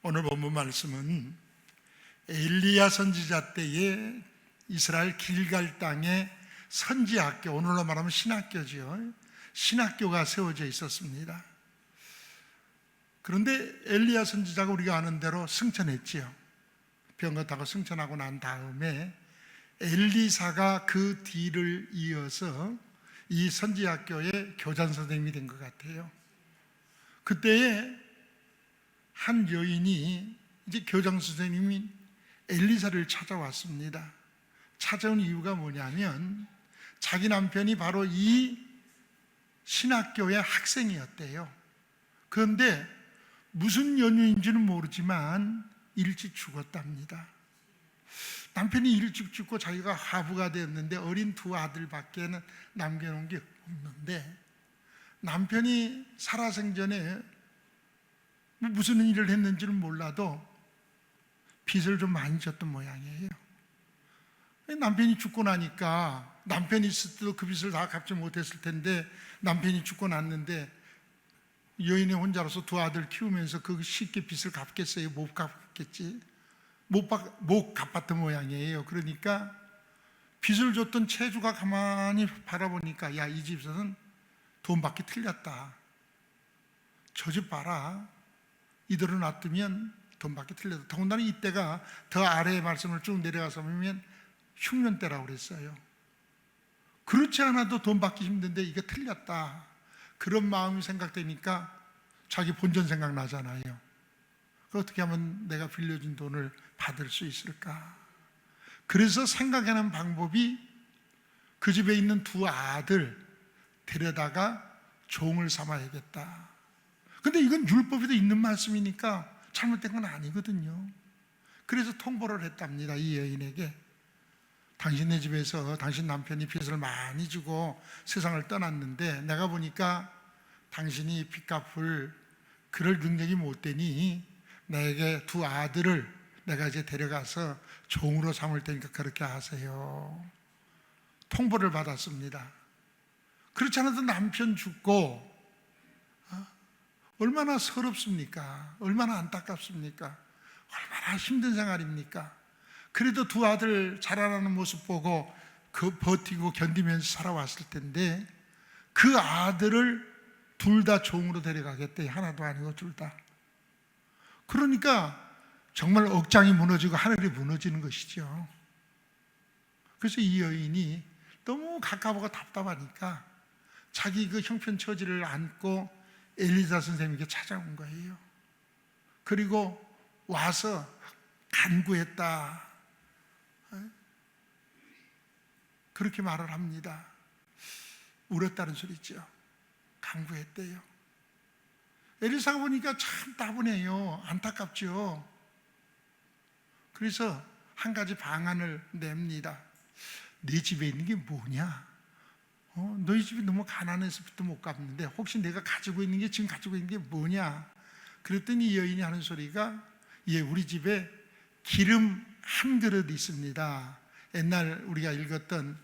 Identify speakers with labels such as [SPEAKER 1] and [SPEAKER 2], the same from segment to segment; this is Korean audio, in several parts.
[SPEAKER 1] 오늘 본문 말씀은 엘리야 선지자 때에 이스라엘 길갈 땅에 선지학교, 오늘로 말하면 신학교죠. 신학교가 세워져 있었습니다. 그런데 엘리야 선지자가 우리가 아는 대로 승천했지요. 병거 타고 승천하고 난 다음에 엘리사가 그 뒤를 이어서 이 선지학교의 교장 선생님이 된 것 같아요. 그때에 한 여인이, 이제 교장 선생님이 엘리사를 찾아왔습니다. 찾아온 이유가 뭐냐면 자기 남편이 바로 이 신학교의 학생이었대요. 그런데 무슨 연유인지는 모르지만 일찍 죽었답니다. 남편이 일찍 죽고 자기가 화부가 되었는데 어린 두 아들밖에 남겨놓은 게 없는데, 남편이 살아생전에 무슨 일을 했는지는 몰라도 빚을 좀 많이 졌던 모양이에요. 남편이 죽고 나니까, 남편이 있을 때도 그 빚을 다 갚지 못했을 텐데 남편이 죽고 났는데 여인이 혼자로서 두 아들 키우면서 그 쉽게 빚을 갚겠어요? 못 갚겠지. 못 갚았던 모양이에요. 그러니까 빚을 줬던 채주가 가만히 바라보니까, 야, 이 집에서는 돈 받기 틀렸다. 저 집 봐라. 이대로 놔두면 돈 받기 틀렸다. 더군다나 이때가 더 아래의 말씀을 쭉 내려가서 보면 흉년 때라고 그랬어요. 그렇지 않아도 돈 받기 힘든데 이게 틀렸다. 그런 마음이 생각되니까 자기 본전 생각나잖아요. 어떻게 하면 내가 빌려준 돈을 받을 수 있을까? 그래서 생각하는 방법이 그 집에 있는 두 아들 데려다가 종을 삼아야겠다. 근데 이건 율법에도 있는 말씀이니까 잘못된 건 아니거든요. 그래서 통보를 했답니다. 이 여인에게. 당신네 집에서 당신 남편이 빚을 많이 주고 세상을 떠났는데 내가 보니까 당신이 빚 갚을 그럴 능력이 못 되니 나에게 두 아들을 내가 이제 데려가서 종으로 삼을 테니까 그렇게 하세요. 통보를 받았습니다. 그렇지 않아도 남편 죽고 얼마나 서럽습니까? 얼마나 안타깝습니까? 얼마나 힘든 생활입니까? 그래도 두 아들 자라나는 모습 보고 그 버티고 견디면서 살아왔을 텐데 그 아들을 둘 다 종으로 데려가겠대. 하나도 아니고 둘 다. 그러니까 정말 억장이 무너지고 하늘이 무너지는 것이죠. 그래서 이 여인이 너무 가까워가 답답하니까 자기 그 형편 처지를 안고 엘리사 선생님에게 찾아온 거예요. 그리고 와서 간구했다. 그렇게 말을 합니다. 울었다는 소리죠. 간구했대요. 엘리사가 보니까 참 따분해요. 안타깝죠. 그래서 한 가지 방안을 냅니다. 네 집에 있는 게 뭐냐? 너희 집이 너무 가난해서 빚도 못 갚는데 혹시 내가 가지고 있는 게, 지금 가지고 있는 게 뭐냐? 그랬더니 이 여인이 하는 소리가, 예, 우리 집에 기름 한 그릇 있습니다. 옛날 우리가 읽었던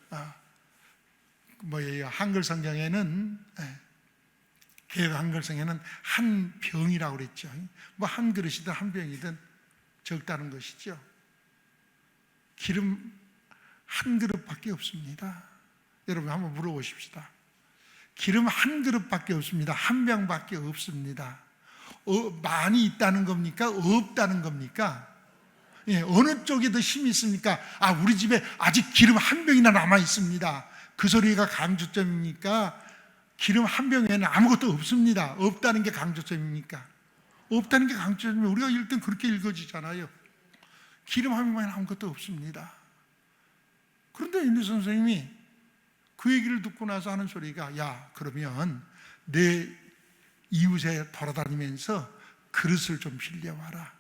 [SPEAKER 1] 한글 성경에는, 개혁 한글 성경에는 한 병이라고 그랬죠. 뭐 한 그릇이든 한 병이든 적다는 것이죠. 기름 한 그릇밖에 없습니다. 여러분 한번 물어보십시다. 기름 한 그릇밖에 없습니다. 한 병밖에 없습니다. 많이 있다는 겁니까? 없다는 겁니까? 예, 어느 쪽에 더 힘이 있습니까? 우리 집에 아직 기름 한 병이나 남아 있습니다. 그 소리가 강조점입니까? 기름 한 병 외에는 아무것도 없습니다. 없다는 게 강조점입니까? 없다는 게 강조점이면 우리가 읽을 땐 그렇게 읽어지잖아요. 기름 한 병 외에는 아무것도 없습니다. 그런데 인도 선생님이 그 얘기를 듣고 나서 하는 소리가, 야, 그러면 내 이웃에 돌아다니면서 그릇을 좀 빌려와라.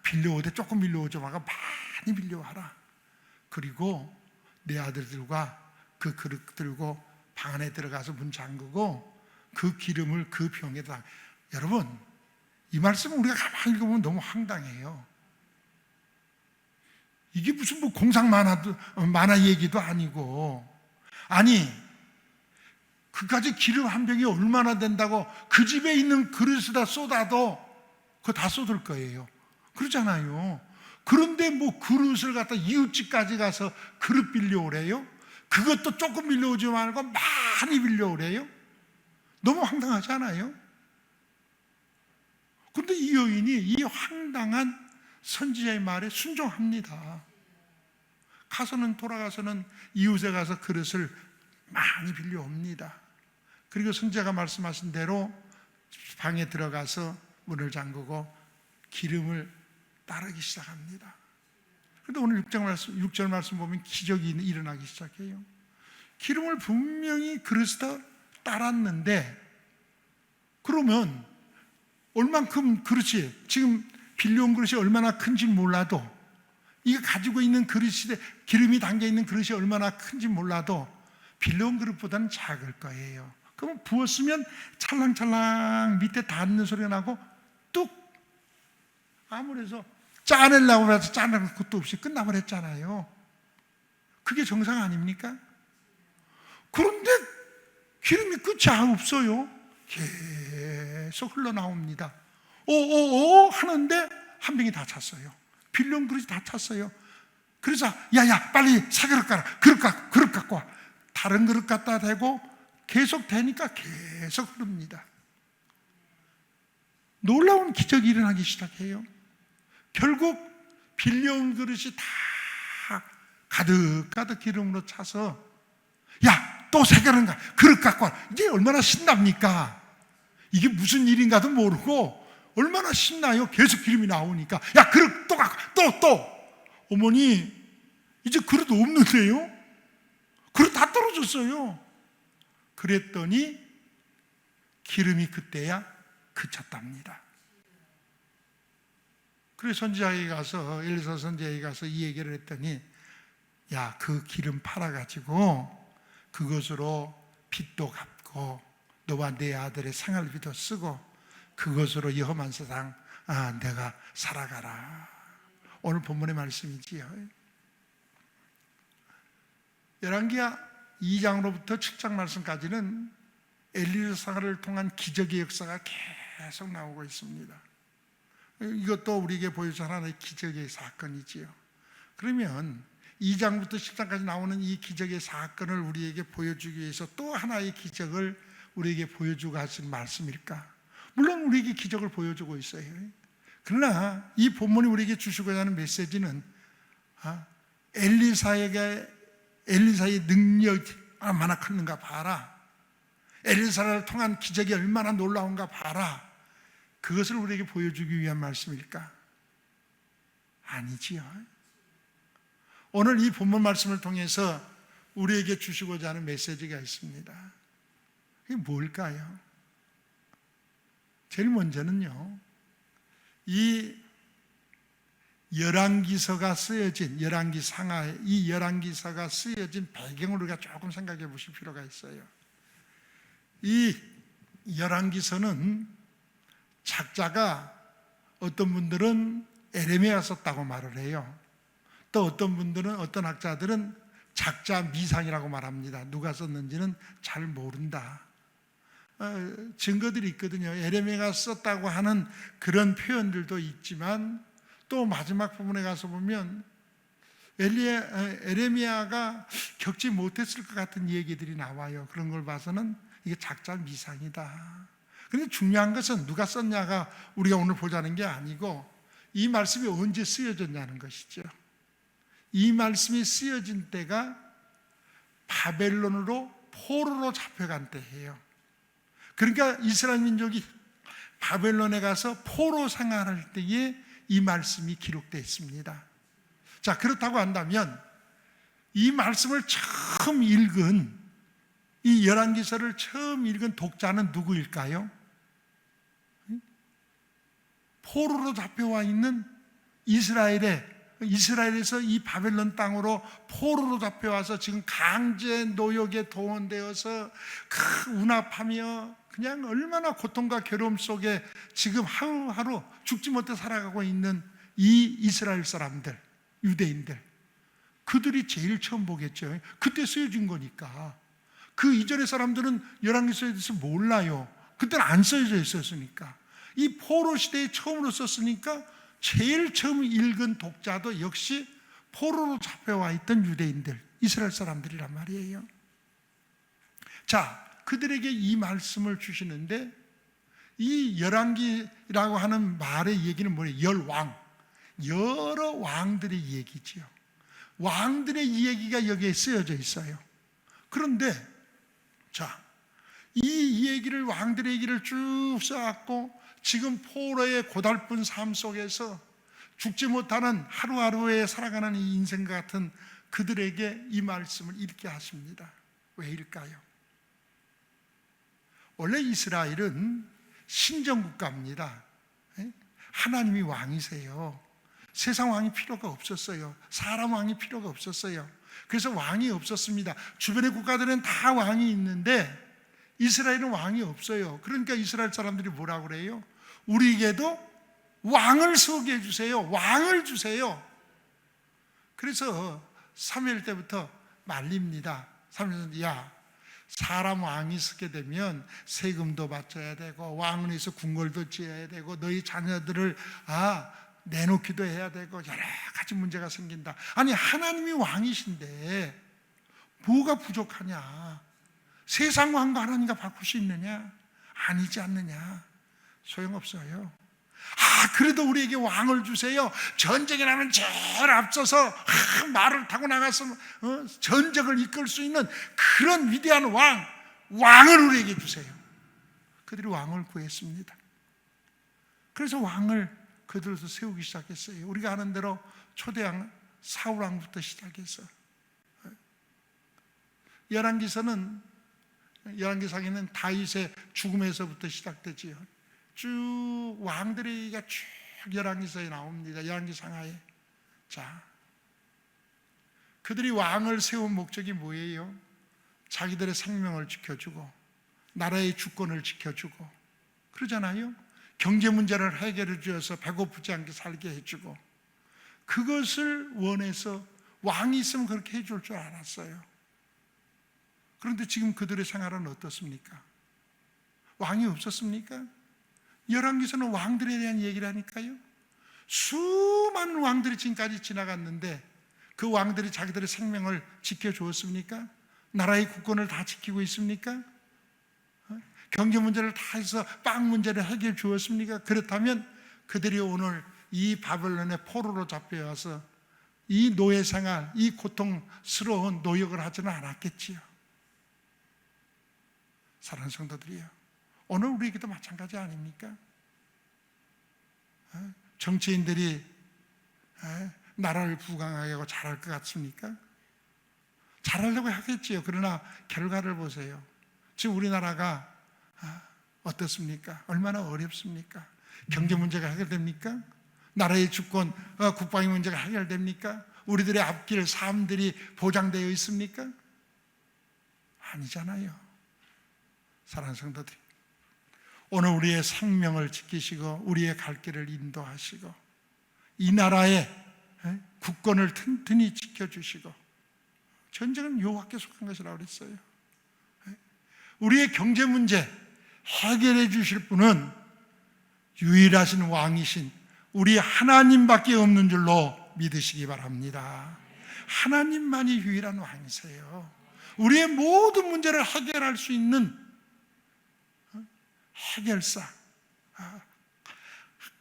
[SPEAKER 1] 빌려오되 조금 빌려오지 말고 많이 빌려와라. 그리고 내 아들들과 그 그릇 들고 방 안에 들어가서 문 잠그고 그 기름을 그 병에다. 여러분, 이 말씀은 우리가 가만히 읽어보면 너무 황당해요. 이게 무슨 뭐 공상 만화 얘기도 아니고, 아니 그까지 기름 한 병이 얼마나 된다고 그 집에 있는 그릇에다 쏟아도 그거 다 쏟을 거예요. 그러잖아요. 그런데 뭐 그릇을 갖다 이웃집까지 가서 그릇 빌려오래요? 그것도 조금 빌려오지 말고 많이 빌려오래요? 너무 황당하지 않아요? 그런데 이 여인이 이 황당한 선지자의 말에 순종합니다. 돌아가서는 이웃에 가서 그릇을 많이 빌려옵니다. 그리고 선지자가 말씀하신 대로 방에 들어가서 문을 잠그고 기름을 따르기 시작합니다. 그런데 오늘 6절 말씀 보면 기적이 일어나기 시작해요. 기름을 분명히 그릇에다 따랐는데, 그러면 얼만큼 그릇이, 지금 빌려온 그릇이 얼마나 큰지 몰라도, 이거 가지고 있는 그릇이, 기름이 담겨있는 그릇이 얼마나 큰지 몰라도 빌려온 그릇보다는 작을 거예요. 그럼 부었으면 찰랑찰랑 밑에 닿는 소리가 나고 뚝, 아무래도 짜내려고 해서 짜낼 것도 없이 끝나버렸잖아요. 그게 정상 아닙니까? 그런데 기름이 끝이 없어요. 계속 흘러나옵니다. 오오오 하는데 한 병이 다 찼어요. 빌려온 그릇이 다 찼어요. 그래서 야야 빨리 새 그릇 가라. 그릇 갖고 와. 다른 그릇 갖다 대고 계속 되니까 계속 흐릅니다. 놀라운 기적이 일어나기 시작해요. 결국 빌려온 그릇이 다 가득 기름으로 차서, 야 또 새 그릇 갖고 와. 이게 얼마나 신납니까? 이게 무슨 일인가도 모르고 얼마나 신나요. 계속 기름이 나오니까. 야 그릇 또 갖고 또 어머니 이제 그릇 없는데요? 그릇 다 떨어졌어요. 그랬더니 기름이 그때야 그쳤답니다. 그래서 엘리사 선지자에게 가서 이 얘기를 했더니, 야 그 기름 팔아가지고 그것으로 빚도 갚고 너와 내 아들의 생활비도 쓰고 그것으로 여호만 세상 내가 살아가라. 오늘 본문의 말씀이지요. 열왕기하 2장으로부터 7장 말씀까지는 엘리사를 통한 기적의 역사가 계속 나오고 있습니다. 이것도 우리에게 보여주는 하나의 기적의 사건이지요. 그러면 2장부터 10장까지 나오는 이 기적의 사건을 우리에게 보여주기 위해서 또 하나의 기적을 우리에게 보여주고 하신 말씀일까? 물론 우리에게 기적을 보여주고 있어요. 그러나 이 본문이 우리에게 주시고자 하는 메시지는 엘리사의 능력이 얼마나 컸는가 봐라. 엘리사를 통한 기적이 얼마나 놀라운가 봐라. 그것을 우리에게 보여주기 위한 말씀일까? 아니지요. 오늘 이 본문 말씀을 통해서 우리에게 주시고자 하는 메시지가 있습니다. 이게 뭘까요? 제일 먼저는요, 이 열왕기서가 쓰여진, 열왕기 상하에 이 열왕기서가 쓰여진 배경을 우리가 조금 생각해 보실 필요가 있어요. 이 열왕기서는 작자가 어떤 분들은 에레미야가 썼다고 말을 해요. 또 어떤 학자들은 작자 미상이라고 말합니다. 누가 썼는지는 잘 모른다. 증거들이 있거든요. 에레미야가 썼다고 하는 그런 표현들도 있지만 또 마지막 부분에 가서 보면 에레미야가 겪지 못했을 것 같은 얘기들이 나와요. 그런 걸 봐서는 이게 작자 미상이다. 그런데 중요한 것은 누가 썼냐가 우리가 오늘 보자는 게 아니고 이 말씀이 언제 쓰여졌냐는 것이죠. 이 말씀이 쓰여진 때가 바벨론으로 포로로 잡혀간 때예요. 그러니까 이스라엘 민족이 바벨론에 가서 포로 생활할 때에 이 말씀이 기록되어 있습니다. 자, 그렇다고 한다면 이 말씀을 처음 읽은, 이 열왕기서를 처음 읽은 독자는 누구일까요? 포로로 잡혀와 있는 이스라엘에서 이 바벨론 땅으로 포로로 잡혀와서 지금 강제 노역에 동원되어서 운합하며 그냥 얼마나 고통과 괴로움 속에 지금 하루하루 죽지 못해 살아가고 있는 이 이스라엘 사람들, 유대인들, 그들이 제일 처음 보겠죠. 그때 쓰여진 거니까. 그 이전의 사람들은 열왕기서에 대해서 몰라요. 그때는 안 써져 있었으니까. 이 포로 시대에 처음으로 썼으니까 제일 처음 읽은 독자도 역시 포로로 잡혀와 있던 유대인들, 이스라엘 사람들이란 말이에요. 자, 그들에게 이 말씀을 주시는데 이 열왕기라고 하는 말의 얘기는 뭐예요? 열왕, 여러 왕들의 얘기지요. 왕들의 이야기가 여기에 쓰여져 있어요. 그런데 자, 이 얘기를, 왕들의 얘기를 쭉 써왔고 지금 포로의 고달픈 삶 속에서 죽지 못하는 하루하루에 살아가는 이 인생 같은 그들에게 이 말씀을 읽게 하십니다. 왜일까요? 원래 이스라엘은 신정국가입니다. 하나님이 왕이세요. 세상 왕이 필요가 없었어요. 사람 왕이 필요가 없었어요. 그래서 왕이 없었습니다. 주변의 국가들은 다 왕이 있는데 이스라엘은 왕이 없어요. 그러니까 이스라엘 사람들이 뭐라고 그래요? 우리에게도 왕을 서게 해주세요. 왕을 주세요. 그래서 사무엘 때부터 말립니다. 사무엘은 야, 사람 왕이 서게 되면 세금도 바쳐야 되고 왕원에서 궁궐도 지어야 되고 너희 자녀들을 내놓기도 해야 되고 여러 가지 문제가 생긴다. 아니 하나님이 왕이신데 뭐가 부족하냐? 세상 왕과 하나님과 바꿀 수 있느냐? 아니지 않느냐? 소용없어요. 그래도 우리에게 왕을 주세요. 전쟁에 나면 제일 앞서서 말을 타고 나가서 전쟁을 이끌 수 있는 그런 위대한 왕을 우리에게 주세요. 그들이 왕을 구했습니다. 그래서 왕을 그들에서 세우기 시작했어요. 우리가 아는 대로 초대왕 사울왕부터 시작해서 열왕기상에는 다윗의 죽음에서부터 시작되지요. 쭉 왕들의 얘기가 쭉 열왕기서에 나옵니다. 열왕기상하에. 자, 그들이 왕을 세운 목적이 뭐예요? 자기들의 생명을 지켜주고 나라의 주권을 지켜주고 그러잖아요. 경제 문제를 해결해 주어서 배고프지 않게 살게 해주고 그것을 원해서 왕이 있으면 그렇게 해줄 줄 알았어요. 그런데 지금 그들의 생활은 어떻습니까? 왕이 없었습니까? 열왕기서는 왕들에 대한 얘기를 하니까요. 수많은 왕들이 지금까지 지나갔는데 그 왕들이 자기들의 생명을 지켜주었습니까? 나라의 국권을 다 지키고 있습니까? 경제 문제를 다 해서 빵 문제를 해결해 주었습니까? 그렇다면 그들이 오늘 이 바벨론의 포로로 잡혀와서 이 노예 생활, 이 고통스러운 노역을 하지는 않았겠지요. 사랑하는 성도들이요, 오늘 우리에게도 마찬가지 아닙니까? 정치인들이 나라를 부강하게 하고 잘할 것 같습니까? 잘하려고 하겠지요. 그러나 결과를 보세요. 지금 우리나라가 어떻습니까? 얼마나 어렵습니까? 경제 문제가 해결됩니까? 나라의 주권, 국방의 문제가 해결됩니까? 우리들의 앞길 삶들이 보장되어 있습니까? 아니잖아요. 사랑하는 성도들, 오늘 우리의 생명을 지키시고 우리의 갈 길을 인도하시고 이 나라의 국권을 튼튼히 지켜주시고, 전쟁은 여호와께 속한 것이라고 그랬어요. 우리의 경제 문제 해결해 주실 분은 유일하신 왕이신 우리 하나님밖에 없는 줄로 믿으시기 바랍니다. 하나님만이 유일한 왕이세요. 우리의 모든 문제를 해결할 수 있는 해결사,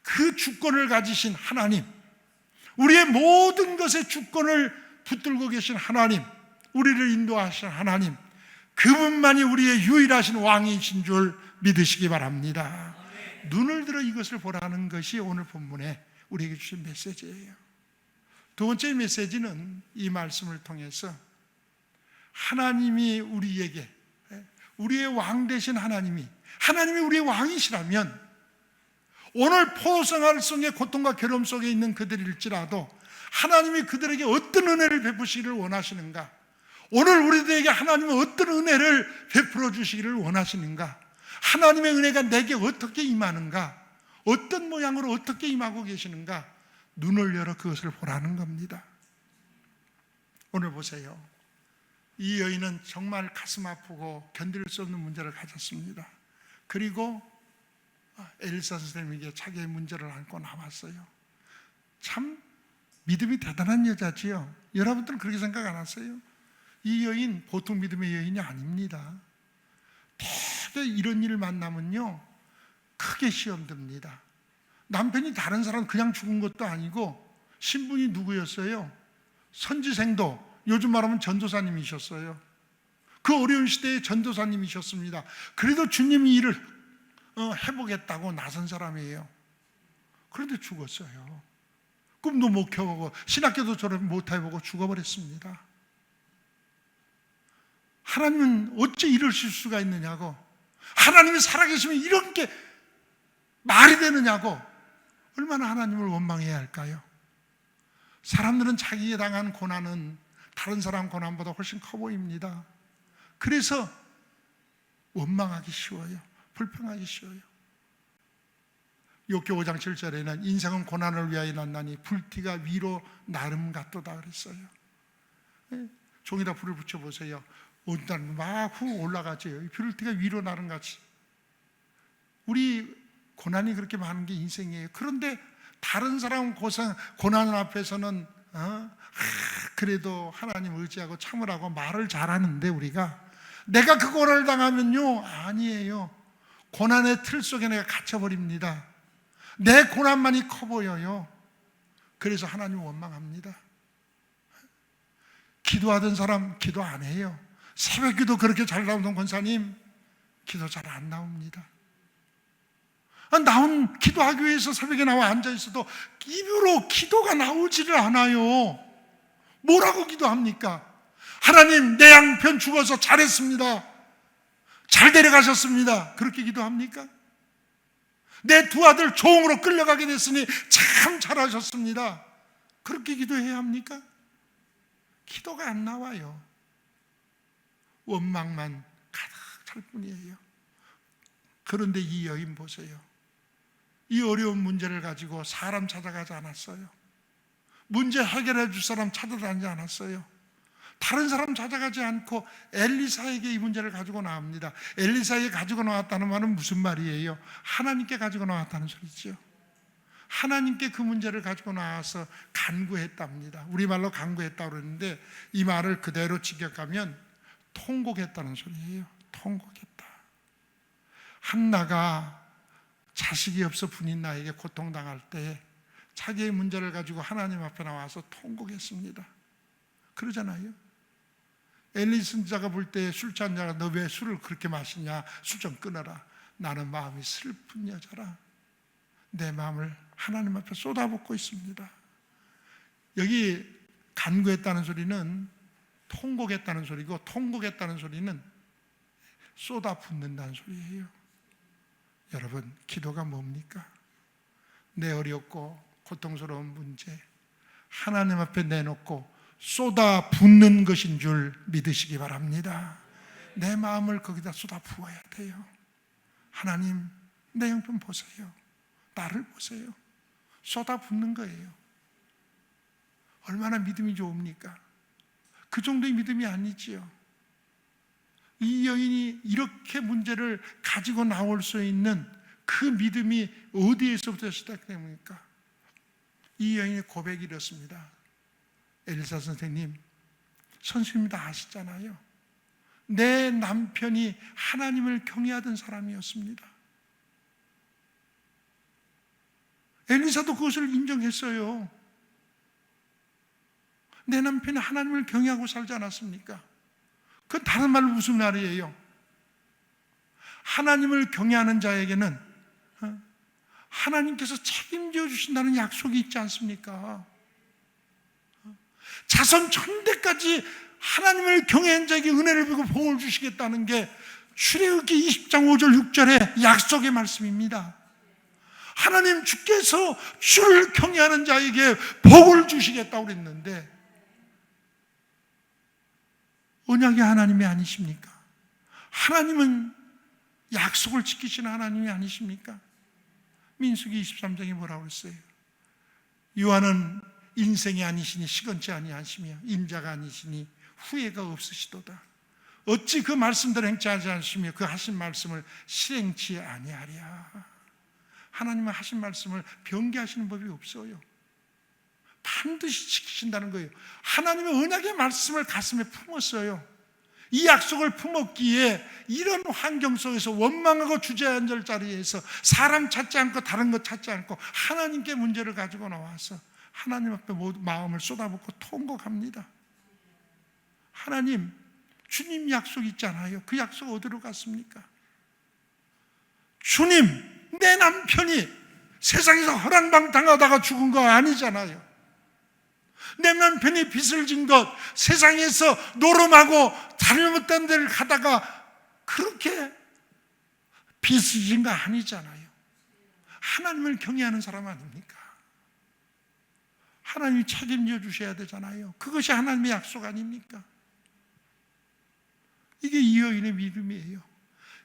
[SPEAKER 1] 그 주권을 가지신 하나님, 우리의 모든 것의 주권을 붙들고 계신 하나님, 우리를 인도하신 하나님, 그분만이 우리의 유일하신 왕이신 줄 믿으시기 바랍니다. 눈을 들어 이것을 보라는 것이 오늘 본문에 우리에게 주신 메시지예요. 두 번째 메시지는 이 말씀을 통해서 하나님이 우리에게, 우리의 왕 되신 하나님이 우리의 왕이시라면 오늘 포로생활 속의 고통과 괴로움 속에 있는 그들일지라도 하나님이 그들에게 어떤 은혜를 베푸시기를 원하시는가, 오늘 우리들에게 하나님은 어떤 은혜를 베풀어 주시기를 원하시는가, 하나님의 은혜가 내게 어떻게 임하는가, 어떤 모양으로 어떻게 임하고 계시는가, 눈을 열어 그것을 보라는 겁니다. 오늘 보세요. 이 여인은 정말 가슴 아프고 견딜 수 없는 문제를 가졌습니다. 그리고 엘리사 선생님에게 자기의 문제를 안고 나왔어요. 참 믿음이 대단한 여자지요. 여러분들은 그렇게 생각 안 하세요? 이 여인 보통 믿음의 여인이 아닙니다. 되게 이런 일을 만나면요 크게 시험 듭니다. 남편이 다른 사람 그냥 죽은 것도 아니고 신분이 누구였어요? 선지생도, 요즘 말하면 전도사님이셨어요. 그 어려운 시대에 전도사님이셨습니다. 그래도 주님이 일을 해보겠다고 나선 사람이에요. 그런데 죽었어요. 꿈도 못 켜보고 신학교도 졸업 못 해보고 죽어버렸습니다. 하나님은 어찌 이러실 수가 있느냐고, 하나님이 살아계시면 이런 게 말이 되느냐고, 얼마나 하나님을 원망해야 할까요? 사람들은 자기에 당한 고난은 다른 사람 고난보다 훨씬 커 보입니다. 그래서 원망하기 쉬워요. 불평하기 쉬워요. 욥기 5장 7절에는 인생은 고난을 위하여 났나니 불티가 위로 나름 같도다 그랬어요. 종이다 불을 붙여보세요. 온단 막 후 올라가죠. 불티가 위로 나름 같이. 우리 고난이 그렇게 많은 게 인생이에요. 그런데 다른 사람 고난 앞에서는 그래도 하나님 의지하고 참으라고 말을 잘하는데, 우리가 내가 그 고난을 당하면요, 아니에요. 고난의 틀 속에 내가 갇혀버립니다. 내 고난만이 커 보여요. 그래서 하나님 원망합니다. 기도하던 사람 기도 안 해요. 새벽 기도 그렇게 잘 나오던 권사님 기도 잘 안 나옵니다. 나온 기도하기 위해서 새벽에 나와 앉아있어도 입으로 기도가 나오지를 않아요. 뭐라고 기도합니까? 하나님, 내 양편 죽어서 잘했습니다, 잘 데려가셨습니다, 그렇게 기도합니까? 내 두 아들 종으로 끌려가게 됐으니 참 잘하셨습니다, 그렇게 기도해야 합니까? 기도가 안 나와요. 원망만 가득 찰 뿐이에요. 그런데 이 여인 보세요. 이 어려운 문제를 가지고 사람 찾아가지 않았어요. 문제 해결해 줄 사람 찾아다니지 않았어요. 다른 사람 찾아가지 않고 엘리사에게 이 문제를 가지고 나옵니다. 엘리사에게 가지고 나왔다는 말은 무슨 말이에요? 하나님께 가지고 나왔다는 소리죠. 하나님께 그 문제를 가지고 나와서 간구했답니다. 우리말로 간구했다고 그러는데 이 말을 그대로 직역하면 통곡했다는 소리예요. 통곡했다. 한나가 자식이 없어 분인 나에게 고통당할 때 자기의 문제를 가지고 하나님 앞에 나와서 통곡했습니다. 그러잖아요. 엘리 선지자가 볼 때 술 취한 자가 너 왜 술을 그렇게 마시냐, 술 좀 끊어라. 나는 마음이 슬픈 여자라. 내 마음을 하나님 앞에 쏟아붓고 있습니다. 여기 간구했다는 소리는 통곡했다는 소리고, 통곡했다는 소리는 쏟아붓는다는 소리예요. 여러분, 기도가 뭡니까? 내 어렵고 고통스러운 문제 하나님 앞에 내놓고 쏟아붓는 것인 줄 믿으시기 바랍니다. 내 마음을 거기다 쏟아부어야 돼요. 하나님, 내 형편 보세요. 나를 보세요. 쏟아붓는 거예요. 얼마나 믿음이 좋습니까? 그 정도의 믿음이 아니지요. 이 여인이 이렇게 문제를 가지고 나올 수 있는 그 믿음이 어디에서부터 시작됩니까? 이 여인의 고백이 이렇습니다. 엘리사 선생님, 선생님이 다 아시잖아요. 내 남편이 하나님을 경외하던 사람이었습니다. 엘리사도 그것을 인정했어요. 내 남편이 하나님을 경외하고 살지 않았습니까? 그건 다른 말로 무슨 말이에요? 하나님을 경외하는 자에게는 하나님께서 책임져 주신다는 약속이 있지 않습니까? 자손 천대까지 하나님을 경외한 자에게 은혜를 베고 복을 주시겠다는 게 출애굽기 20장 5절 6절의 약속의 말씀입니다. 하나님 주께서 주를 경외하는 자에게 복을 주시겠다고 그랬는데, 언약의 하나님이 아니십니까? 하나님은 약속을 지키시는 하나님이 아니십니까? 민수기 23장에 뭐라고 했어요? 요한은 인생이 아니시니 시건치 아니하시며 인자가 아니시니 후회가 없으시도다. 어찌 그 말씀대로 행치하지 않으시며 그 하신 말씀을 실행치 아니하랴. 하나님은 하신 말씀을 변개하시는 법이 없어요. 반드시 지키신다는 거예요. 하나님의 언약의 말씀을 가슴에 품었어요. 이 약속을 품었기에 이런 환경 속에서 원망하고 주저앉을 자리에서 사람 찾지 않고 다른 것 찾지 않고 하나님께 문제를 가지고 나와서 하나님 앞에 모두 마음을 쏟아붓고 통곡합니다. 하나님, 주님 약속 있잖아요. 그 약속 어디로 갔습니까? 주님, 내 남편이 세상에서 허랑방탕하다가 죽은 거 아니잖아요. 내 남편이 빚을 진 것, 세상에서 노름하고 잘못된 데를 가다가 그렇게 빚을 진 거 아니잖아요. 하나님을 경외하는 사람 아닙니까? 하나님이 책임져 주셔야 되잖아요. 그것이 하나님의 약속 아닙니까? 이게 이 여인의 믿음이에요.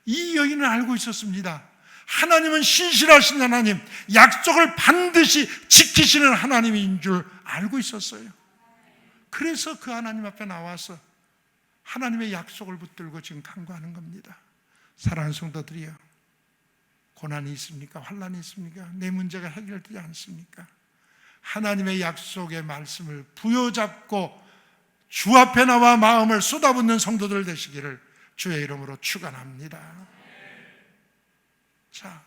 [SPEAKER 1] 이 여인은 알고 있었습니다. 하나님은 신실하신 하나님, 약속을 반드시 지키시는 하나님인 줄 알고 있었어요. 그래서 그 하나님 앞에 나와서 하나님의 약속을 붙들고 지금 간구하는 겁니다. 사랑하는 성도들이요, 고난이 있습니까? 환난이 있습니까? 내 문제가 해결되지 않습니까? 하나님의 약속의 말씀을 부여잡고 주 앞에 나와 마음을 쏟아붓는 성도들 되시기를 주의 이름으로 축원합니다. 자,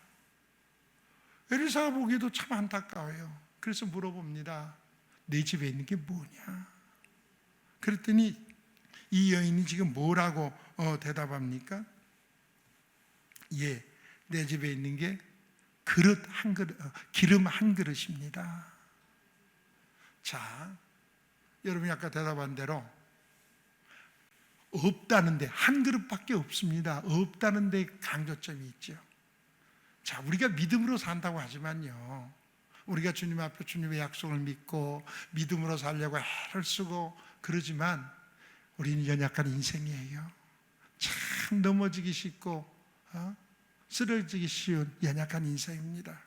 [SPEAKER 1] 엘리사가 보기에도 참 안타까워요. 그래서 물어봅니다. 내 집에 있는 게 뭐냐? 그랬더니 이 여인이 지금 뭐라고 대답합니까? 예, 내 집에 있는 게 그릇 한 그릇, 기름 한 그릇입니다. 자, 여러분이 아까 대답한 대로 없다는데, 한 그릇밖에 없습니다. 없다는 데 강조점이 있죠. 자, 우리가 믿음으로 산다고 하지만요, 우리가 주님 앞에 주님의 약속을 믿고 믿음으로 살려고 애를 쓰고 그러지만 우리는 연약한 인생이에요. 참 넘어지기 쉽고 쓰러지기 쉬운 연약한 인생입니다.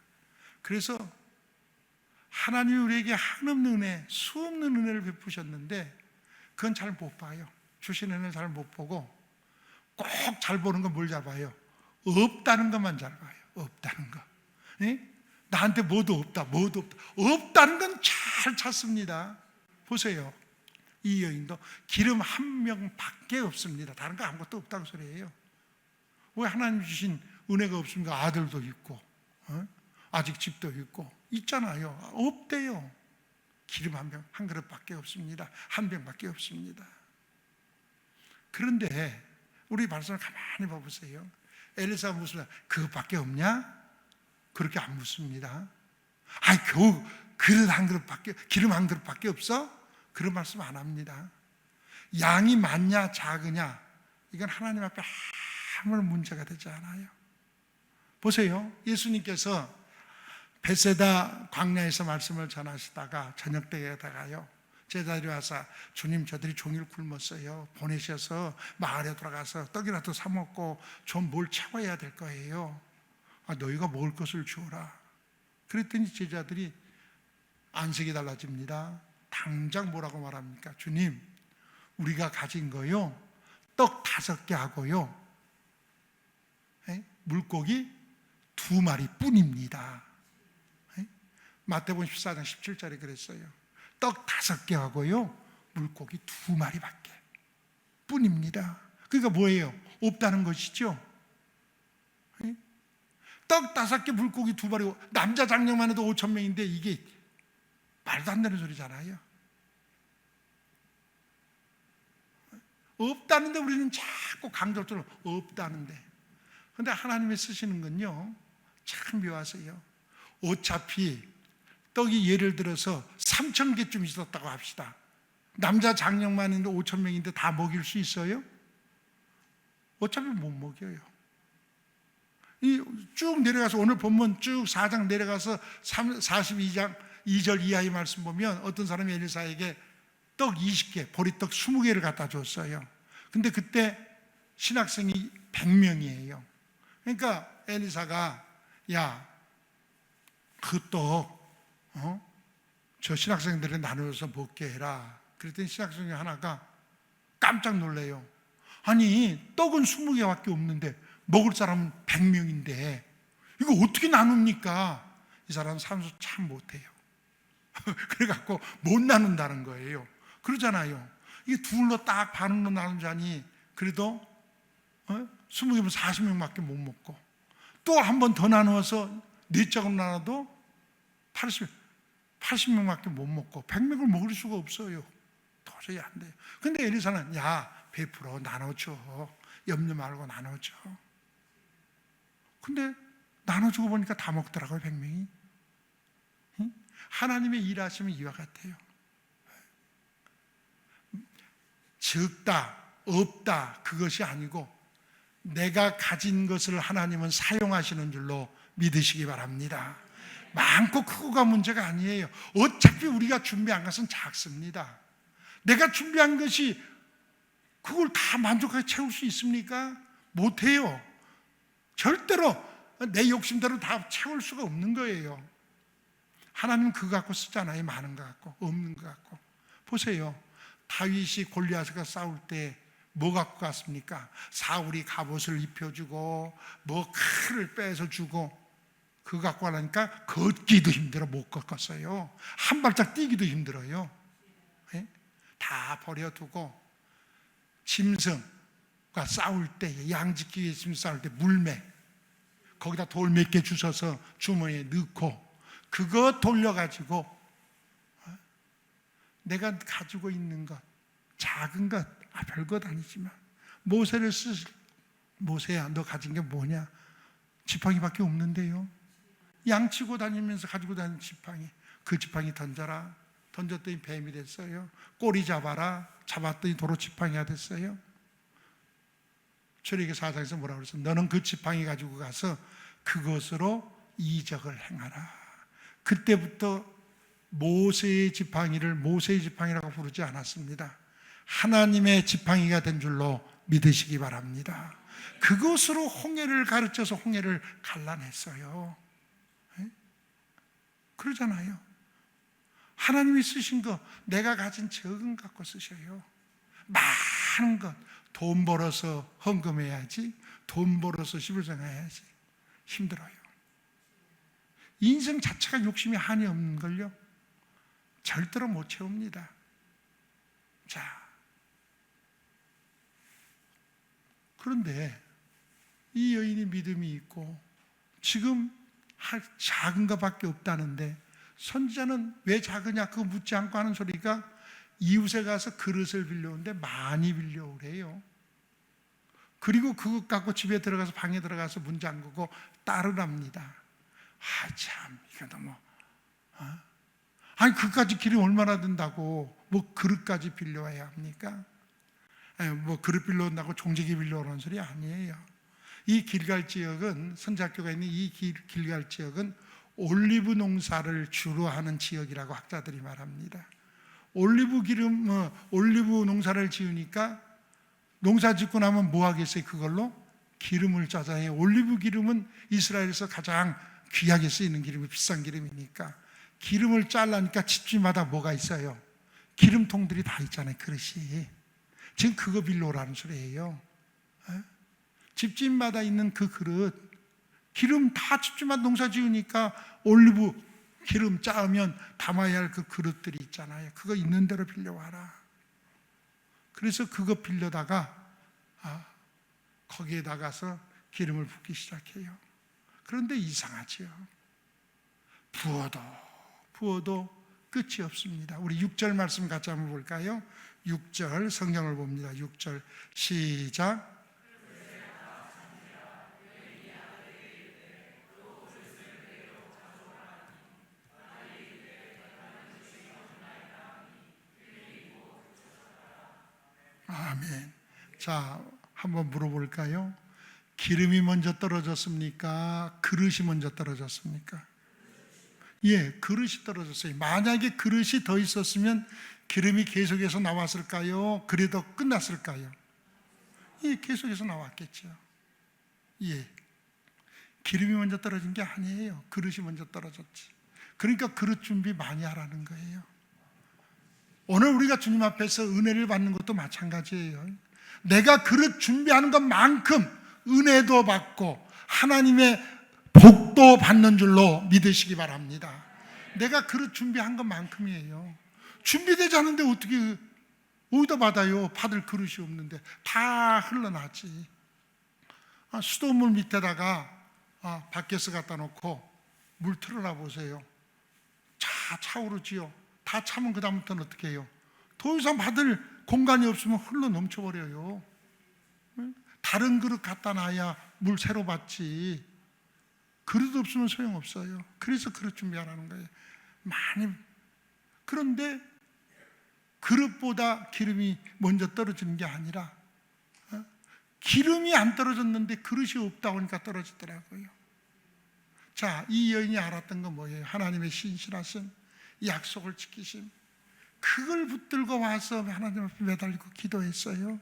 [SPEAKER 1] 그래서 하나님이 우리에게 한없는 은혜, 수없는 은혜를 베푸셨는데 그건 잘 못 봐요. 주신 은혜를 잘 못 보고 꼭 잘 보는 건 뭘 잡아요? 없다는 것만 잘 봐요. 없다는 거. 네? 나한테 뭐도 없다, 뭐도 없다. 없다는 건 잘 찾습니다. 보세요. 이 여인도 기름 한 명밖에 없습니다. 다른 거 아무것도 없다고 소리예요. 왜 하나님 주신 은혜가 없습니까? 아들도 있고, 아직 집도 있고 있잖아요. 없대요. 기름 한 병, 한 그릇밖에 없습니다. 한 병밖에 없습니다. 그런데 우리 말씀을 가만히 봐보세요. 엘리사가 묻습니다. 그것밖에 없냐? 그렇게 안 묻습니다. 아이, 겨우 그릇 한 그릇밖에, 기름 한 그릇밖에 없어? 그런 말씀 안 합니다. 양이 많냐 작으냐, 이건 하나님 앞에 아무런 문제가 되지 않아요. 보세요. 예수님께서 베세다 광야에서 말씀을 전하시다가 저녁 때에다가요, 제자들이 와서 주님, 저들이 종일 굶었어요. 보내셔서 마을에 돌아가서 떡이라도 사 먹고 좀 뭘 채워야 될 거예요. 너희가 먹을 것을 주어라. 그랬더니 제자들이 안색이 달라집니다. 당장 뭐라고 말합니까? 주님, 우리가 가진 거요, 떡 5개 하고요, 물고기 2마리 뿐입니다. 마태복음 14장 17절에 그랬어요. 떡 5개 하고요, 물고기 2마리밖에 뿐입니다. 그러니까 뭐예요? 없다는 것이죠. 떡 5개, 물고기 2마리, 남자 장녀만 해도 5,000명인데 이게 말도 안 되는 소리잖아요. 없다는데 우리는 자꾸 강조적으로 없다는데. 그런데 하나님이 쓰시는 건요, 참 묘하세요. 어차피 떡이 예를 들어서 3,000개쯤 있었다고 합시다. 남자 장녀만 있는데 5,000명인데 다 먹일 수 있어요? 어차피 못 먹여요. 쭉 내려가서 오늘 본문 쭉 4장 내려가서 42장 2절 이하의 말씀 보면 어떤 사람이 엘리사에게 떡 20개, 보리떡 20개를 갖다 줬어요. 근데 그때 신학생이 100명이에요. 그러니까 엘리사가, 야, 그 떡, 저 신학생들에 나누어서 먹게 해라. 그랬더니 신학생 중에 하나가 깜짝 놀래요. 아니, 떡은 20개밖에 없는데 먹을 사람은 100명인데 이거 어떻게 나눕니까? 이 사람은 산수 참 못해요. 그래갖고 못 나눈다는 거예요. 그러잖아요. 이게 둘로 딱 반으로 나누자니 그래도 20개면 40명밖에 못 먹고, 또 한 번 더 나누어서 4짝으로 나눠도 80명밖에 못 먹고 100명을 먹을 수가 없어요. 도저히 안 돼요. 근데 엘리사는 야, 베풀어, 나눠줘, 염려 말고 나눠줘. 근데 나눠주고 보니까 다 먹더라고요, 100명이. 하나님의 일하시면 이와 같아요. 적다, 없다, 그것이 아니고 내가 가진 것을 하나님은 사용하시는 줄로 믿으시기 바랍니다. 많고 크고가 문제가 아니에요. 어차피 우리가 준비한 것은 작습니다. 내가 준비한 것이 그걸 다 만족하게 채울 수 있습니까? 못해요. 절대로 내 욕심대로 다 채울 수가 없는 거예요. 하나님은 그거 갖고 쓰잖아요. 많은 거 갖고, 없는 거 갖고. 보세요. 다윗이 골리앗과 싸울 때 뭐 갖고 갔습니까? 사울이 갑옷을 입혀주고 뭐 칼을 빼서 주고, 그거 갖고 가려니까 걷기도 힘들어, 못 걷었어요. 한 발짝 뛰기도 힘들어요. 다 버려두고 짐승과 싸울 때, 양 지키기 위해 짐승 싸울 때 물매, 거기다 돌 몇 개 주워서 주머니에 넣고 그거 돌려가지고 내가 가지고 있는 것, 작은 것, 별것 아니지만 모세를 모세야, 너 가진 게 뭐냐? 지팡이밖에 없는데요. 양치고 다니면서 가지고 다니는 지팡이, 그 지팡이 던져라. 던졌더니 뱀이 됐어요. 꼬리 잡아라. 잡았더니 도로 지팡이가 됐어요. 출애굽기 4장에서 뭐라고 그랬어? 너는 그 지팡이 가지고 가서 그것으로 이적을 행하라. 그때부터 모세의 지팡이라고 부르지 않았습니다. 하나님의 지팡이가 된 줄로 믿으시기 바랍니다. 그것으로 홍해를 가르쳐서 홍해를 갈라냈어요. 그러잖아요. 하나님이 쓰신 거, 내가 가진 적은 갖고 쓰셔요. 많은 것, 돈 벌어서 헌금해야지, 돈 벌어서 11조 해야지. 힘들어요. 인생 자체가 욕심이 한이 없는 걸요, 절대로 못 채웁니다. 자, 그런데 이 여인이 믿음이 있고 지금 작은 것밖에 없다는데, 선지자는 왜 작으냐 그거 묻지 않고 하는 소리가, 이웃에 가서 그릇을 빌려오는데 많이 빌려오래요. 그리고 그것 갖고 집에 들어가서, 방에 들어가서 문 잠그고 따르랍니다. 참, 이거 너무 아니 그까지 길이 얼마나 든다고 뭐 그릇까지 빌려와야 합니까? 뭐 그릇 빌려온다고 종지기 빌려오는 소리 아니에요. 이 길갈 지역은, 선지학교가 있는 이 길갈 지역은 올리브 농사를 주로 하는 지역이라고 학자들이 말합니다. 올리브 농사를 지으니까 농사 짓고 나면 뭐 하겠어요? 그걸로 기름을 짜자 해요. 올리브 기름은 이스라엘에서 가장 귀하게 쓰이는 기름이, 비싼 기름이니까 기름을 짜려니까 집집마다 뭐가 있어요? 기름통들이 다 있잖아요, 그릇이. 지금 그거 빌려오라는 소리예요. 집집마다 있는 그 그릇, 기름 다 집집마다 농사 지으니까 올리브 기름 짜면 담아야 할 그 그릇들이 있잖아요. 그거 있는 대로 빌려와라. 그래서 그거 빌려다가 거기에 나가서 기름을 붓기 시작해요. 그런데 이상하죠. 부어도 끝이 없습니다. 우리 6절 말씀 같이 한번 볼까요? 6절 성경을 봅니다. 6절 시작. 아멘. 자, 한번 물어볼까요? 기름이 먼저 떨어졌습니까? 그릇이 먼저 떨어졌습니까? 예, 그릇이 떨어졌어요. 만약에 그릇이 더 있었으면 기름이 계속해서 나왔을까요? 그래도 끝났을까요? 예, 계속해서 나왔겠죠. 예, 기름이 먼저 떨어진 게 아니에요. 그릇이 먼저 떨어졌지. 그러니까 그릇 준비 많이 하라는 거예요. 오늘 우리가 주님 앞에서 은혜를 받는 것도 마찬가지예요. 내가 그릇 준비하는 것만큼 은혜도 받고 하나님의 복도 복도 받는 줄로 믿으시기 바랍니다. 내가 그릇 준비한 것만큼이에요. 준비되지 않은데 어떻게 어디다 받아요? 받을 그릇이 없는데 다 흘러나지. 수돗물 밑에다가 밖에서 갖다 놓고 물 틀어놔 보세요. 차오르지요. 다 차면 그 다음부터는 어떻게 해요? 더 이상 받을 공간이 없으면 흘러 넘쳐버려요. 다른 그릇 갖다 놔야 물 새로 받지. 그릇 없으면 소용없어요. 그래서 그릇 준비하라는 거예요. 많이. 그런데 그릇보다 기름이 먼저 떨어지는 게 아니라 기름이 안 떨어졌는데 그릇이 없다 보니까 떨어지더라고요. 자, 이 여인이 알았던 건 뭐예요? 하나님의 신실하신 약속을 지키심. 그걸 붙들고 와서 하나님 앞에 매달리고 기도했어요.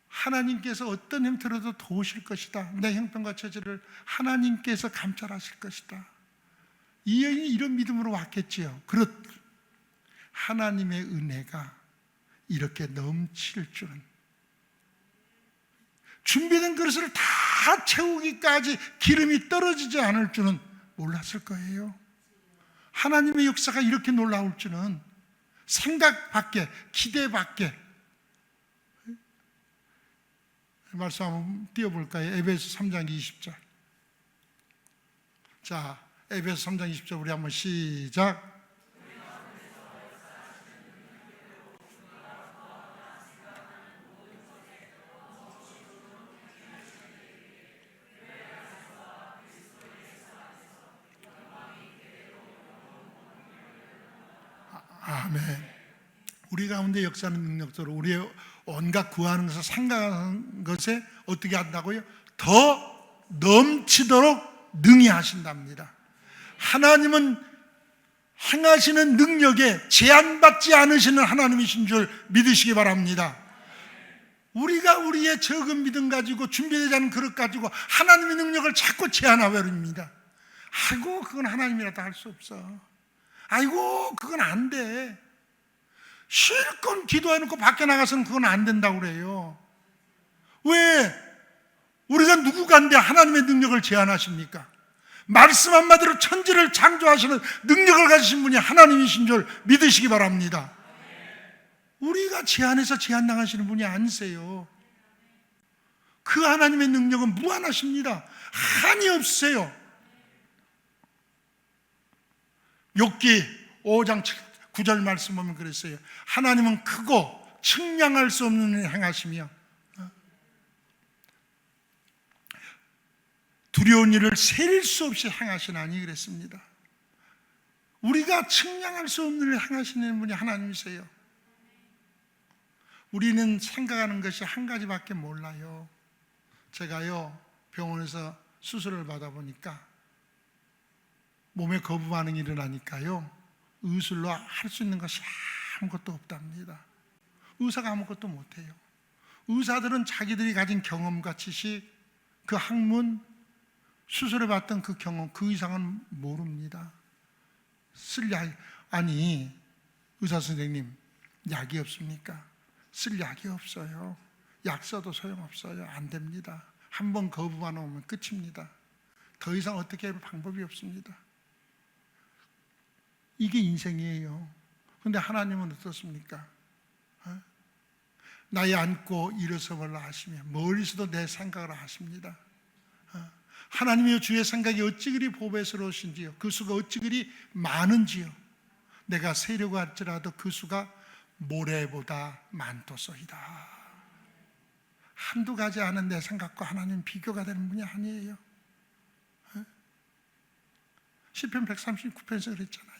[SPEAKER 1] 하나님께서 어떤 형태로도 도우실 것이다. 내 형편과 처지를 하나님께서 감찰하실 것이다. 이 여인이 이런 믿음으로 왔겠지요. 그렇 하나님의 은혜가 이렇게 넘칠 줄은, 준비된 그릇을 다 채우기까지 기름이 떨어지지 않을 줄은 몰랐을 거예요. 하나님의 역사가 이렇게 놀라울 줄은 생각 밖에, 기대 밖에. 말씀 한번 띄워볼까요? 에베소 3장 20절. 자, 에베소 3장 20절 우리 한번 시작. 아멘. 우리 가운데 역사하는 능력으로 우리의 온갖 구하는 것을 생각하는 것에 어떻게 한다고요? 더 넘치도록 능히 하신답니다. 하나님은 행하시는 능력에 제한받지 않으시는 하나님이신 줄 믿으시기 바랍니다. 우리가 우리의 적은 믿음 가지고 준비되지 않은 그릇 가지고 하나님의 능력을 자꾸 제한하버립니다. 아이고 그건 하나님이라도 할 수 없어. 아이고 그건 안 돼. 실컷 기도해놓고 밖에 나가서는 그건 안 된다고 그래요. 왜? 우리가 누구간데 하나님의 능력을 제한하십니까? 말씀 한마디로 천지를 창조하시는 능력을 가지신 분이 하나님이신 줄 믿으시기 바랍니다. 우리가 제한해서 제한당하시는 분이 아니세요. 그 하나님의 능력은 무한하십니다. 한이 없으세요. 욥기 5장 9절 말씀 보면 그랬어요. 하나님은 크고 측량할 수 없는 일을 행하시며 두려운 일을 세릴 수 없이 행하시나니 그랬습니다. 우리가 측량할 수 없는 일을 행하시는 분이 하나님이세요. 우리는 생각하는 것이 한 가지밖에 몰라요. 제가요 병원에서 수술을 받아보니까 몸에 거부 반응이 일어나니까요 의술로 할 수 있는 것이 아무것도 없답니다. 의사가 아무것도 못해요. 의사들은 자기들이 가진 경험과 지식, 그 학문, 수술해 봤던 그 경험, 그 이상은 모릅니다. 아니 의사 선생님 약이 없습니까? 쓸 약이 없어요. 약 써도 소용없어요. 안 됩니다. 한번 거부 반응 오면 끝입니다. 더 이상 어떻게 할 방법이 없습니다. 이게 인생이에요. 그런데 하나님은 어떻습니까? 나의 앉고 일어서버라 하시며 멀리서도 내 생각을 하십니다. 하나님이여 주의 생각이 어찌 그리 보배스러우신지요. 그 수가 어찌 그리 많은지요. 내가 세려고 할지라도 그 수가 모래보다 많도소이다. 한두 가지 아는 내 생각과 하나님 비교가 되는 분이 아니에요. 시편 139편에서 그랬잖아요.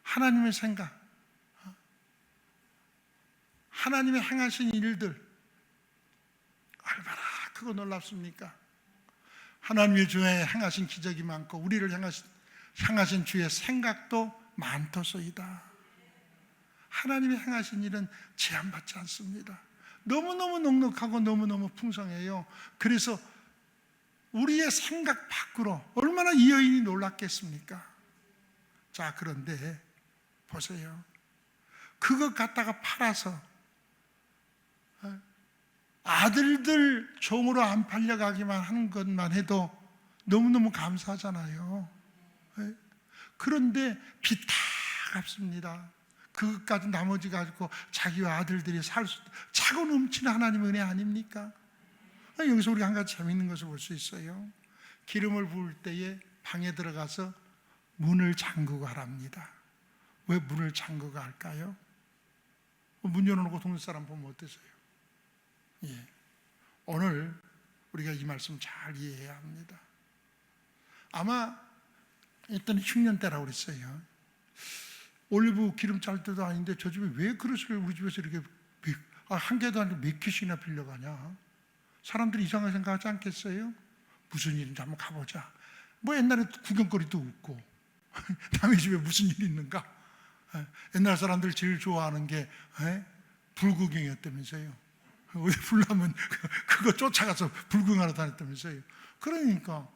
[SPEAKER 1] 하나님의 생각, 하나님의 행하신 일들 얼마나 크고 놀랍습니까? 하나님의 주에 행하신 기적이 많고 우리를 향하신 주의 생각도 많도소이다. 하나님의 행하신 일은 제한받지 않습니다. 너무너무 넉넉하고 너무너무 풍성해요. 그래서 우리의 생각 밖으로 얼마나 이 여인이 놀랐겠습니까? 자, 그런데 보세요. 그것 갖다가 팔아서 아들들 종으로 안 팔려가기만 하는 것만 해도 너무너무 감사하잖아요. 예? 그런데 빚 다 갚습니다. 그것까지 나머지 가지고 자기와 아들들이 살 수, 차고 넘치는 하나님의 은혜 아닙니까? 여기서 우리가 한 가지 재미있는 것을 볼 수 있어요. 기름을 부을 때에 방에 들어가서 문을 잠그고 하랍니다. 왜 문을 잠그고 할까요? 문 열어놓고 동네 사람 보면 어떠세요? 예. 오늘 우리가 이 말씀 잘 이해해야 합니다. 아마 일단 흉년때라고 그랬어요. 올리브 기름 짤 때도 아닌데 저 집에 왜 그릇을 우리 집에서 이렇게 한 개도 아니고 몇 개씩이나 빌려가냐? 사람들이 이상하게 생각하지 않겠어요? 무슨 일인지 한번 가보자. 뭐 옛날에 구경거리도 없고 남의 집에 무슨 일이 있는가? 옛날 사람들 제일 좋아하는 게 불구경이었다면서요. 어디 불나면 그거 쫓아가서 불구경하러 다녔다면서요. 그러니까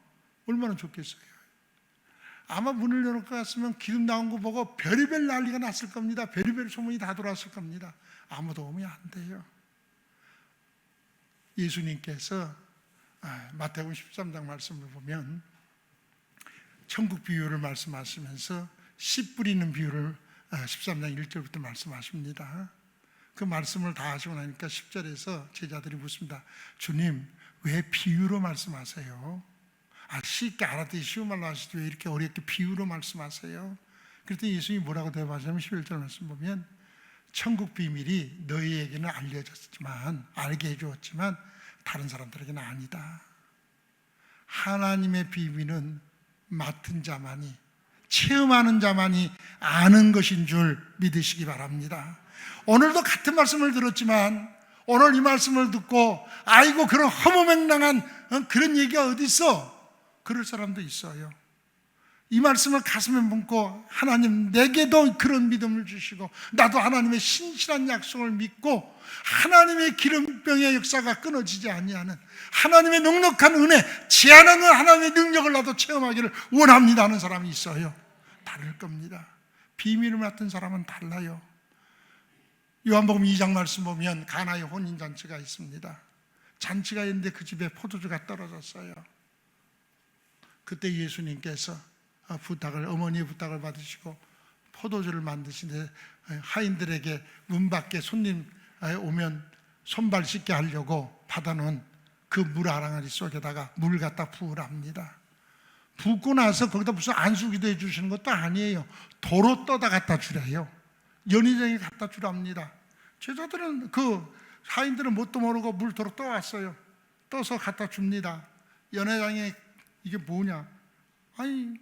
[SPEAKER 1] 얼마나 좋겠어요. 아마 문을 열어놓고 갔으면 기름 나온 거 보고 별의별 난리가 났을 겁니다. 별의별 소문이 다 돌았을 겁니다. 아무도 오면 안 돼요. 예수님께서 마태복음 13장 말씀을 보면 천국 비유를 말씀하시면서 씨 뿌리는 비유를 13장 1절부터 말씀하십니다. 그 말씀을 다 하시고 나니까 10절에서 제자들이 묻습니다. 주님, 왜 비유로 말씀하세요? 쉽게 알아듣기 쉬운 말로 하시지 왜 이렇게 어렵게 비유로 말씀하세요? 그랬더니 예수님이 뭐라고 대답하시냐면 11절 말씀 보면 천국 비밀이 너희에게는 알려졌지만, 알게 해주었지만 다른 사람들에게는 아니다. 하나님의 비밀은 맡은 자만이, 체험하는 자만이 아는 것인 줄 믿으시기 바랍니다. 오늘도 같은 말씀을 들었지만 오늘 이 말씀을 듣고 아이고 그런 허무맹랑한 그런 얘기가 어디 있어? 그럴 사람도 있어요. 이 말씀을 가슴에 묻고 하나님 내게도 그런 믿음을 주시고 나도 하나님의 신실한 약속을 믿고 하나님의 기름병의 역사가 끊어지지 아니하는 하나님의 넉넉한 은혜, 제한하는 하나님의 능력을 나도 체험하기를 원합니다 하는 사람이 있어요. 다를 겁니다. 비밀을 맡은 사람은 달라요. 요한복음 2장 말씀 보면 가나의 혼인잔치가 있습니다. 잔치가 있는데 그 집에 포도주가 떨어졌어요. 그때 예수님께서 어머니의 부탁을 받으시고 포도주를 만드시는데 하인들에게 문 밖에 손님 오면 손발 씻게 하려고 받아놓은 그 물 아랑아리 속에다가 물 갖다 부으랍니다. 붓고 나서 거기다 무슨 안수기도 해주시는 것도 아니에요. 도로 떠다 갖다 주래요. 연회장에 갖다 주랍니다. 제자들은 하인들은 뭣도 모르고 물 도로 떠왔어요. 떠서 갖다 줍니다. 연회장에 이게 뭐냐? 아니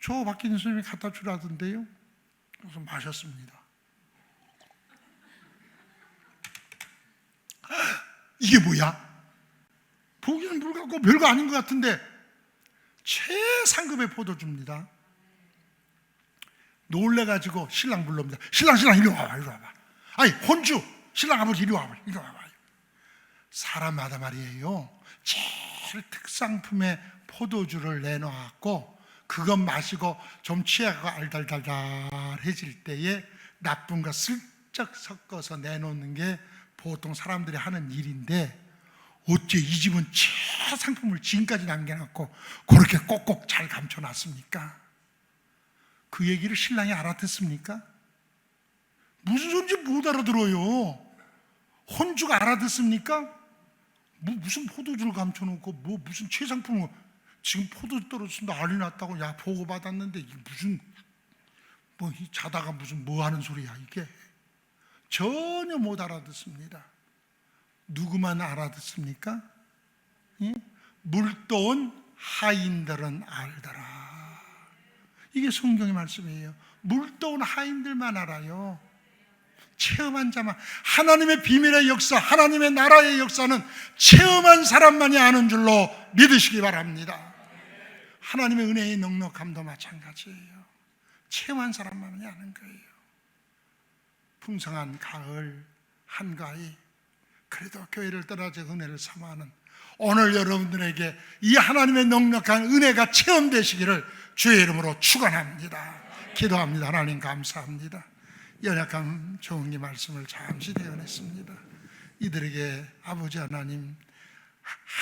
[SPEAKER 1] 저 밖에 있는 손님이 갖다 주라던데요. 그래서 마셨습니다. 이게 뭐야? 보기에는 물 같고 별거 아닌 것 같은데 최상급의 포도주입니다. 놀래가지고 신랑 불러옵니다. 신랑 이리 와봐, 이리 와봐. 아니 혼주 신랑 아버지 이리 와봐, 이리 와봐. 사람마다 말이에요. 제일 특상품의 포도주를 내놓았고 그것 마시고 좀 취하고 알달달달해질 때에 나쁜 거 슬쩍 섞어서 내놓는 게 보통 사람들이 하는 일인데 어째 이 집은 최상품을 지금까지 남겨놨고 그렇게 꼭꼭 잘 감춰놨습니까? 그 얘기를 신랑이 알아듣습니까? 무슨 소리인지 못 알아들어요. 혼주가 알아듣습니까? 무슨 포도주를 감춰놓고 무슨 최상품을 지금 포도주 떨어진다 난리 났다고 야 보고받았는데 이게 무슨 자다가 무슨 하는 소리야 이게. 전혀 못 알아듣습니다. 누구만 알아듣습니까? 물도온 하인들은 알더라. 이게 성경의 말씀이에요. 물도온 하인들만 알아요. 체험한 자만. 하나님의 비밀의 역사, 하나님의 나라의 역사는 체험한 사람만이 아는 줄로 믿으시기 바랍니다. 하나님의 은혜의 넉넉함도 마찬가지예요. 체험한 사람만이 아는 거예요. 풍성한 가을 한가위, 그래도 교회를 떠나서 은혜를 삼아하는 오늘 여러분들에게 이 하나님의 넉넉한 은혜가 체험되시기를 주의 이름으로 축원합니다. 기도합니다. 하나님 감사합니다. 연약한 종의 말씀을 잠시 대언했습니다. 이들에게 아버지 하나님,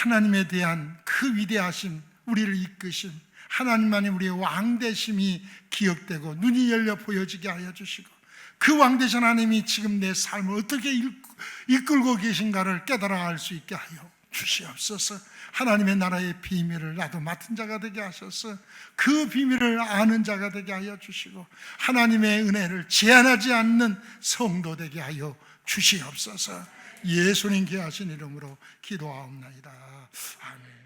[SPEAKER 1] 하나님에 대한 그 위대하심, 우리를 이끄신 하나님만이 우리의 왕되심이 기억되고 눈이 열려 보여지게 하여 주시고, 그 왕되신 하나님이 지금 내 삶을 어떻게 이끌고 계신가를 깨달아 알 수 있게 하여 주시옵소서. 하나님의 나라의 비밀을 나도 맡은 자가 되게 하셔서 그 비밀을 아는 자가 되게 하여 주시고, 하나님의 은혜를 제한하지 않는 성도 되게 하여 주시옵소서. 예수님 귀하신 이름으로 기도하옵나이다. 아멘.